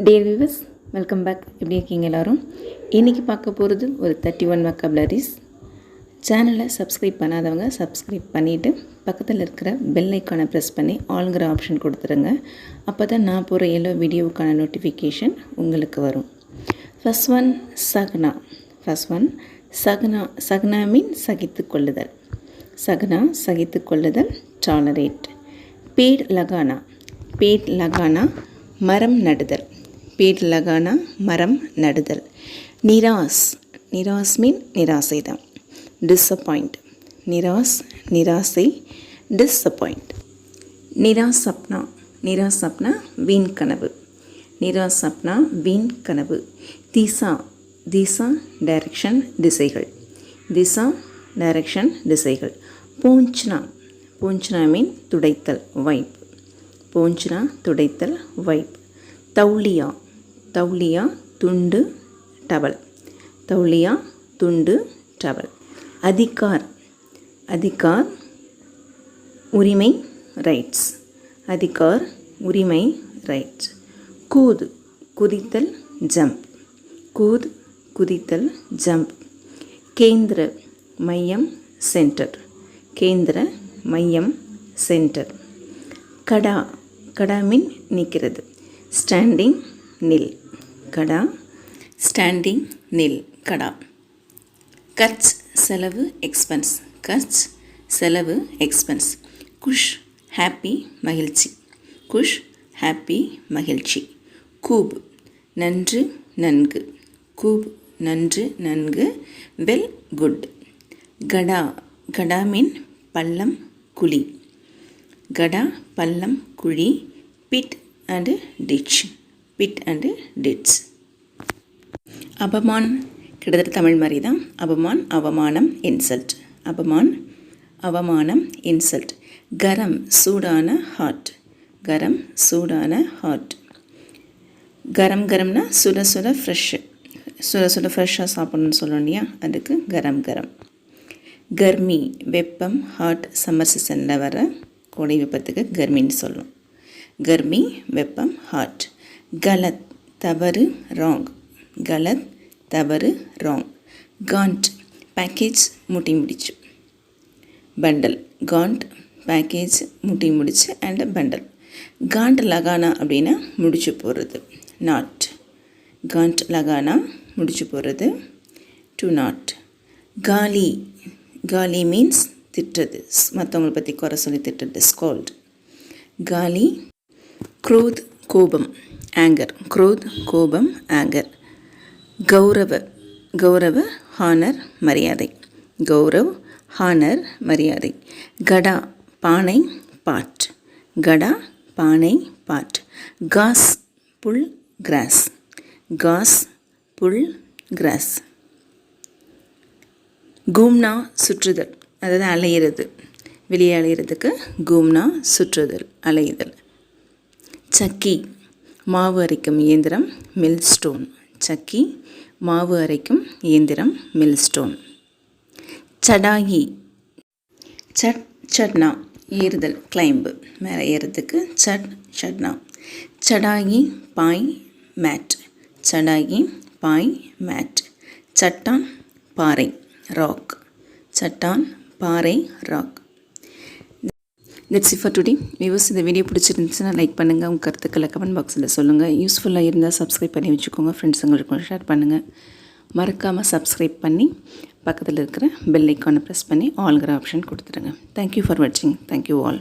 Dear viewers, welcome back. எப்படி இருக்கீங்க எல்லாரும்? இன்னைக்கு பார்க்க போகிறது ஒரு 31 vocabularies. சேனலை சப்ஸ்கிரைப் பண்ணாதவங்க சப்ஸ்கிரைப் பண்ணிவிட்டு பக்கத்தில் இருக்கிற பெல் ஐக்கானை ப்ரெஸ் பண்ணி ஆல்ங்கிற ஆப்ஷன் கொடுத்துருங்க. அப்போ தான் நான் போகிற எல்லா வீடியோவுக்கான நோட்டிஃபிகேஷன் உங்களுக்கு வரும். First one Sahana. சகனா மீன் சகித்து கொள்ளுதல். சகனா சகித்து கொள்ளுதல், டாலரேட். பேட் லகானா மரம் நடுதல். பேட் லகானா மரம் நடுதல். நிராஸ் மீன் நிராசை தான். டிஸப்பாயிண்ட். நிராசை டிஸப்பாயிண்ட். நிராசப்னா வீண் கனவு. வீண் கனவு. திசா டைரக்ஷன் திசைகள். பூஞ்ச்னா மீன் துடைத்தல், வைப். வைப். தௌலியா துண்டு டவல். அதிகார் உரிமை, ரைட்ஸ். குதித்தல், ஜம்ப். கேந்திர மையம், சென்டர். கடா மீன் நிற்கிறது. ஸ்டாண்டிங் நில். கடா. கர்ச் செலவு, எக்ஸ்பென்ஸ். குஷ் ஹாப்பி மகிழ்ச்சி. கூப் நன்று. Well, good. கடா மீன் பள்ளம், குழி. Bit and dits. அபமான் கிட்டத்தட்ட தமிழ் மாதிரி தான். அவமானம், இன்சல்ட். அவமானம், இன்சல்ட். கரம் சூடான, ஹாட். கரம்னா சுட ஃப்ரெஷ்ஷாக சாப்பிடணும்னு சொல்லணும் இல்லையா, அதுக்கு கரம். கர்மி வெப்பம், ஹாட். சம்மர் சீசனில் வர கோடை வெப்பத்துக்கு கர்மின்னு சொல்லணும். கர்மி வெப்பம், ஹாட். கலத் தவறு, ராங். காண்ட் பேக்கேஜ் முட்டி முடிச்சு. பண்டல். காண்ட் பேக்கேஜ் முட்டி முடிச்சு அண்ட் பண்டல். காண்ட் லகானா அப்படின்னா முடிச்சு போடுறது, நாட். காண்ட் லகானா முடிச்சு போடுறது, டு நாட். காலி மீன்ஸ் திட்டுறது, மற்றவங்களை பற்றி குறை சொல்லி திட்டுறது, ஸ்கால்ட். காலி. குரோத் கோபம், ஆங்கர். ஆங்கர். கௌரவ ஹானர் மரியாதை. கடா பானை, பாட். காஸ் புல், கிராஸ். கூம்னா சுற்றுதல், அதாவது அலையிறது. வெளியே அலையிறதுக்கு கூம்னா சுற்றுதல், அலையுதல். சக்கி மாவு அரைக்கும் இயந்திரம், மில்ஸ்டோன். சடாகி சட்னா ஏறுதல், கிளைம்பு, மேலே ஏறுறதுக்கு சட்னா. சடாகி பாய், மேட். சட்டான் பாறை, rock. That's it for today. Viewers, இந்த வீடியோ பிடிச்சிருந்துச்சுன்னா லைக் பண்ணுங்கள், உங்கள் கருத்துக்களை கமெண்ட் பாக்ஸில் சொல்லுங்கள். யூஸ்ஃபுல்லாக இருந்தால் சப்ஸ்கிரைப் பண்ணி வச்சுக்கோங்க, ஃப்ரெண்ட்ஸுங்களுக்கும் ஷேர் பண்ணுங்கள். மறக்காமல் சப்ஸ்கிரைப் பண்ணி பக்கத்தில் இருக்கிற பெல் ஐக்கானை ப்ரெஸ் பண்ணி ஆல்ங்கிற ஆப்ஷன் கொடுத்துருங்க. தேங்க்யூ ஃபார் வாட்சிங். Thank you all.